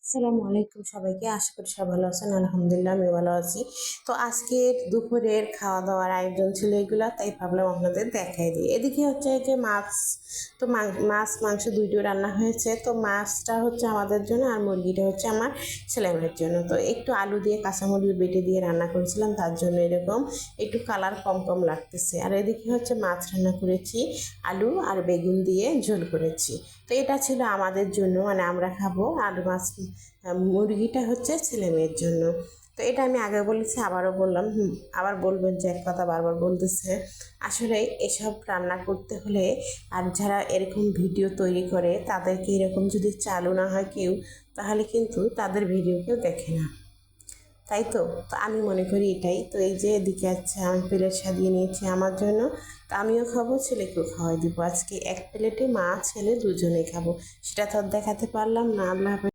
আসসালামু আলাইকুম সবাইকে। আশা করি সবাই ভালো আছেন। আলহামদুলিল্লাহ আমি ভালো আছি। তো আজকে দুপুরের খাওয়া দাওয়ার আয়োজন ছিল এগুলা, তাই ভাবলাম আপনাদের দেখাই দিই। এদিকে হচ্ছে যে মাছ, তো মাছ মাংস দুইটাই রান্না হয়েছে। তো মাছটা হচ্ছে আমাদের জন্য আর মুরগিটা হচ্ছে আমার ছেলেমেয়ের জন্য। তো একটু আলু দিয়ে কাঁচামরিচ বেটে দিয়ে রান্না করেছিলাম, তার জন্য এরকম একটু কালার কম কম লাগতেছে। আর এদিকে হচ্ছে মাছ রান্না করেছি, আলু আর বেগুন দিয়ে ঝোল করেছি। তো এটা ছিল আমাদের জন্য, মানে আমরা খাবো। আর মাছ মুরগিটা হচ্ছে ছেলে মেয়ের জন্য। তো এটা আমি আগে বলেছি, আবারও বললাম, আবার বলবেন যে এক কথা বারবার বলতেছে। আসলে এসব রান্না করতে হলে, আর যারা এরকম ভিডিও তৈরি করে তাদেরকে এরকম যদি চালু না হয় কেউ, তাহলে কিন্তু তাদের ভিডিও কেউ দেখে না, তাই তো। তো আমি মনে করি এটাই। তো এই যে এদিকে আছে, আমি প্লেট সাজিয়ে নিয়েছি আমার জন্য। তো আমিও খাবো, ছেলেকেও খাওয়াই দিব। আজকে এক প্লেটে মা ছেলে দুজনেই খাবো। সেটা তো আর দেখাতে পারলাম না। আল্লাহ হাফেজ।